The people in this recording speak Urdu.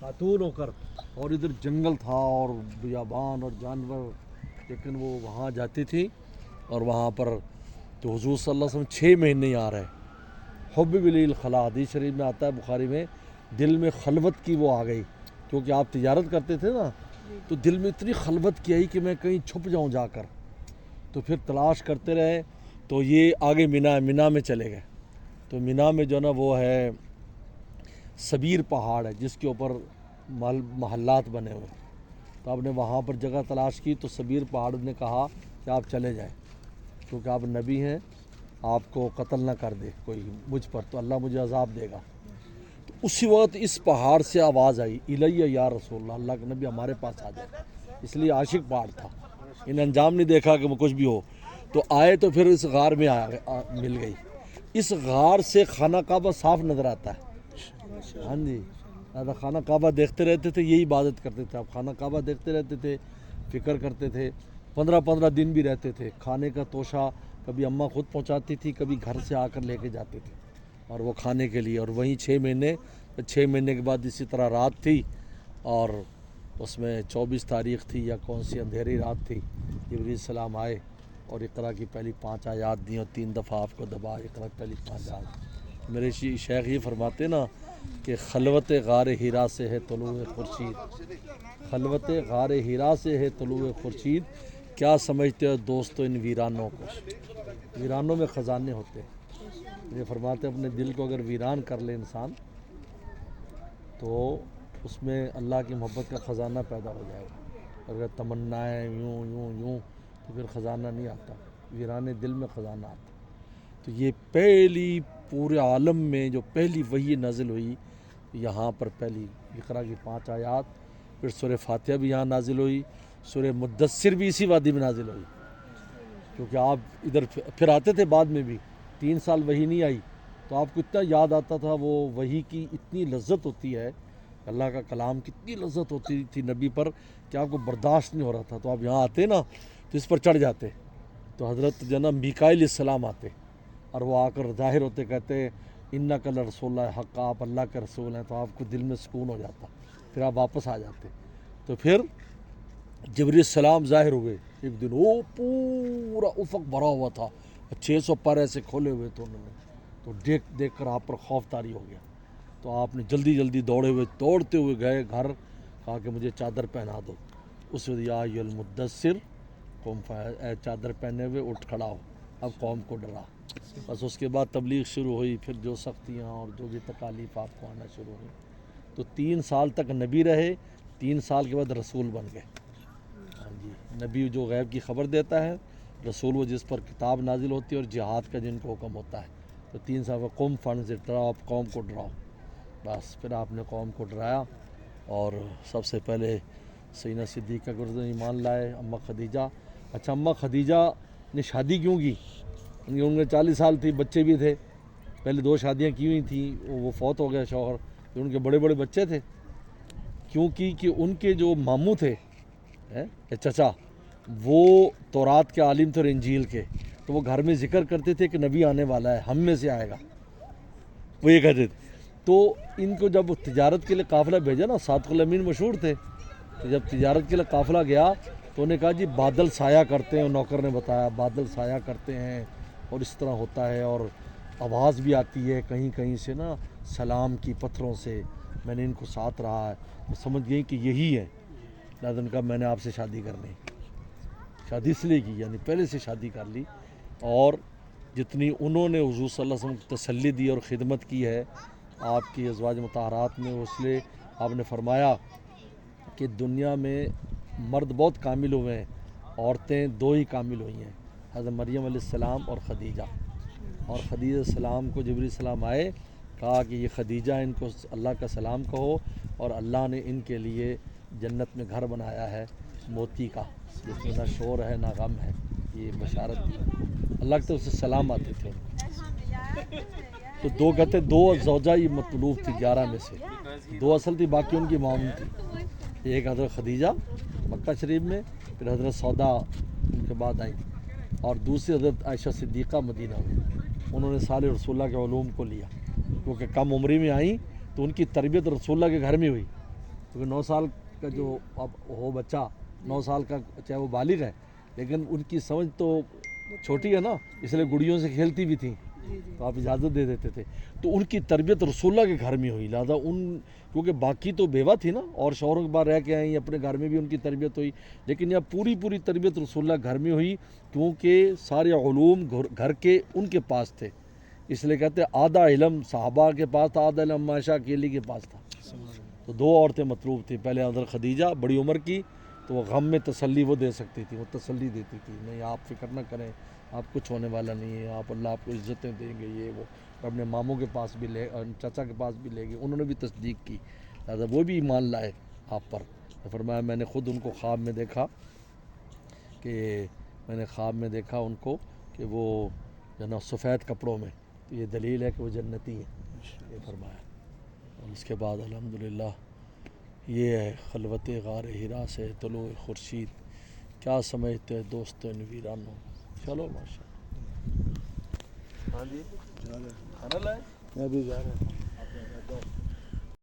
خاتون ہو کر، اور ادھر جنگل تھا اور بیابان اور جانور، لیکن وہ وہاں جاتی تھی اور وہاں پر تو حضور صلی اللہ علیہ وسلم 6 مہینے آ رہے. حب ولی الخلا، حدیث شریف میں آتا ہے بخاری میں، دل میں خلوت کی وہ آ گئی، کیونکہ آپ تجارت کرتے تھے نا، تو دل میں اتنی خلوت کی آئی کہ میں کہیں چھپ جاؤں جا کر. تو پھر تلاش کرتے رہے، تو یہ آگے مینا ہے، مینا میں چلے گئے. تو مینا میں جو نا وہ ہے سبیر پہاڑ ہے جس کے اوپر محلات بنے ہوئے. تو آپ نے وہاں پر جگہ تلاش کی، تو سبیر پہاڑ نے کہا کہ آپ چلے جائیں، کیونکہ آپ نبی ہیں، آپ کو قتل نہ کر دے کوئی مجھ پر، تو اللہ مجھے عذاب دے گا. تو اسی وقت اس پہاڑ سے آواز آئی، الیہ یا رسول اللہ، اللہ کے نبی ہمارے پاس آ جائے. اس لیے عاشق پہاڑ تھا، انہیں انجام نہیں دیکھا کہ وہ کچھ بھی ہو. تو آئے تو پھر اس غار میں مل گئی. اس غار سے خانہ کعبہ صاف نظر آتا ہے. ہاں جی، خانہ کعبہ دیکھتے رہتے تھے، یہی عبادت کرتے تھے. آپ خانہ کعبہ دیکھتے رہتے تھے، فکر کرتے تھے. 15 دن بھی رہتے تھے. کھانے کا توشہ کبھی اماں خود پہنچاتی تھی، کبھی گھر سے آ کر لے کے جاتے تھے، اور وہ کھانے کے لیے. اور وہیں 6 مہینے، 6 مہینے کے بعد اسی طرح رات تھی، اور اس میں 24 تاریخ تھی یا کون سی اندھیری رات تھی. جبریل السلام آئے اور اقرا کی پہلی 5 آیات دیں، اور 3 دفعہ آپ کو دبا اقرا کی پہلی 5 آیات. میرے شیخ یہ فرماتے نا کہ خلوت غار ہیرا سے ہے طلوع خورشید، خلوت غار ہیرا سے ہے طلوع خورشید، کیا سمجھتے ہو دوستو ان ویرانوں کو. ویرانوں میں خزانے ہوتے ہیں. یہ فرماتے اپنے دل کو اگر ویران کر لے انسان، تو اس میں اللہ کی محبت کا خزانہ پیدا ہو جائے گا. اگر تمنائیں یوں یوں یوں تو پھر خزانہ نہیں آتا، ویرانے دل میں خزانہ آتا. تو یہ پہلی پورے عالم میں جو پہلی وحی نازل ہوئی یہاں پر، پہلی اقرا کی 5 آیات. پھر سورہ فاتحہ بھی یہاں نازل ہوئی، سورہ مدثر بھی اسی وادی میں نازل ہوئی. کیونکہ آپ ادھر پھر آتے تھے بعد میں بھی، 3 سال وحی نہیں آئی، تو آپ کو اتنا یاد آتا تھا. وہ وحی کی اتنی لذت ہوتی ہے، اللہ کا کلام کتنی لذت ہوتی تھی نبی پر کہ آپ کو برداشت نہیں ہو رہا تھا. تو آپ یہاں آتے نا تو اس پر چڑھ جاتے. تو حضرت جناب میکائیل علیہ السلام آتے، اور وہ آ کر ظاہر ہوتے، کہتے انک لرسول اللہ حق، آپ اللہ کے رسول ہیں. تو آپ کو دل میں سکون ہو جاتا، پھر آپ واپس آ جاتے. تو پھر جبریل السلام ظاہر ہوئے ایک دن، وہ پورا افق بھرا ہوا تھا، 600 پر ایسے کھولے ہوئے تھے انہوں نے. تو دیکھ کر آپ پر خوف طاری ہو گیا. تو آپ نے جلدی دوڑتے ہوئے گئے گھر، کہا کہ مجھے چادر پہنا دو. اس وقت یا ایھا المدثر قم اے چادر پہنے ہوئے اٹھ کھڑا ہو، اب قوم کو ڈرا. بس اس کے بعد تبلیغ شروع ہوئی، پھر جو سختیاں اور جو بھی تکالیف آپ کو آنا شروع ہوئی. تو 3 سال تک نبی رہے، 3 سال کے بعد رسول بن گئے. ہاں جی، نبی جو غیب کی خبر دیتا ہے، رسول وہ جس پر کتاب نازل ہوتی ہے اور جہاد کا جن کو حکم ہوتا ہے. تو 3 سال میں قم فانذر، ڈراؤ، آپ قوم کو ڈراؤ. بس پھر آپ نے قوم کو ڈرایا، اور سب سے پہلے سیدہ صدیقہ کو ایمان لائے، اماں خدیجہ. اچھا، اماں خدیجہ نے شادی کیوں کی؟ ان کے 40 سال تھی، بچے بھی تھے. پہلے 2 شادیاں کی ہوئی تھیں، وہ فوت ہو گیا شوہر، پھر ان کے بڑے بڑے بچے تھے. کیونکہ کہ ان کے جو ماموں تھے چچا، وہ تورات کے عالم تھے اور انجیل کے. تو وہ گھر میں ذکر کرتے تھے کہ نبی آنے والا ہے، ہم میں سے آئے گا، وہ یہ کہتے تھے. تو ان کو جب تجارت کے لیے قافلہ بھیجا نا، صادق الامین مشہور تھے. تو جب تجارت کے لیے قافلہ گیا تو انہیں کہا جی بادل سایہ کرتے ہیں. نوکر نے بتایا بادل سایہ کرتے ہیں اور اس طرح ہوتا ہے، اور آواز بھی آتی ہے کہیں کہیں سے نا سلام کی پتھروں سے. میں نے ان کو ساتھ رہا ہے، تو سمجھ گئی کہ یہی ہے. لہٰذا کہا میں نے آپ سے شادی کرنی. شادی اس لیے کی، یعنی پہلے سے شادی کر لی. اور جتنی انہوں نے حضور صلی اللہ علیہ وسلم کو تسلی دی اور خدمت کی ہے آپ کی ازواج مطہرات میں، اس لیے آپ نے فرمایا کہ دنیا میں مرد بہت کامل ہوئے ہیں، عورتیں 2 ہی کامل ہوئی ہیں، حضرت مریم علیہ السلام اور خدیجہ. اور خدیجہ علیہ السلام کو جبریل السلام آئے، کہا کہ یہ خدیجہ، ان کو اللہ کا سلام کہو، اور اللہ نے ان کے لیے جنت میں گھر بنایا ہے موتی کا، جس میں نہ شور ہے نہ غم ہے. یہ بشارت دی. اللہ کے طرف سے سلام آتے تھے. تو 2 کہتے 2 زوجہ ہی مطلوب تھی 11 میں سے، 2 اصل تھی، باقی ان کی معاون تھی. ایک حضرت خدیجہ مکہ شریف میں، پھر حضرت سودا ان کے بعد آئیں، اور دوسری حضرت عائشہ صدیقہ مدینہ میں. انہوں نے سارے رسول اللہ کے علوم کو لیا، کیونکہ کم عمری میں آئیں تو تو ان کی تربیت رسول اللہ کے گھر میں ہوئی، کیونکہ 9 سال کا جو اب ہو بچہ 9 سال کا چاہے وہ بالغ ہے لیکن ان کی سمجھ تو چھوٹی ہے نا، اس لیے گڑیوں سے کھیلتی بھی تھیں تو آپ اجازت دے دیتے تھے، تو ان کی تربیت رسول اللہ کے گھر میں ہوئی، لہٰذا کیونکہ باقی تو بیوہ تھی نا اور شوہروں کے بعد رہ کے آئیں، اپنے گھر میں بھی ان کی تربیت ہوئی، لیکن یہ پوری تربیت رسول اللہ گھر میں ہوئی، کیونکہ سارے علوم گھر کے ان کے پاس تھے، اس لیے کہتے ہیں آدھا علم صحابہ کے پاس تھا، آدھا علم عائشہ اکیلی کے پاس تھا، تو 2 عورتیں مطلوب تھیں، پہلے حضرت خدیجہ بڑی عمر کی، تو وہ غم میں تسلی وہ دے سکتی تھی، وہ تسلی دیتی تھی، نہیں آپ فکر نہ کریں، آپ کچھ ہونے والا نہیں ہے، آپ اللہ آپ کو عزتیں دیں گے، یہ وہ اپنے ماموں کے پاس بھی لے چچا کے پاس بھی لے گئے، انہوں نے بھی تصدیق کی، لہٰذا وہ بھی ایمان لائے آپ پر، فرمایا میں نے خود ان کو خواب میں دیکھا ان کو کہ وہ جو نا سفید کپڑوں میں، تو یہ دلیل ہے کہ وہ جنتی ہیں، یہ فرمایا، اور اس کے بعد الحمدللہ یہ ہے خلوت غار ہرا سے طلوع خورشید، کیا سمجھتے دوست ویرانو، چلو ماشاء اللہ، ہاں جی کھانا لائے، میں بھی جا رہا ہوں۔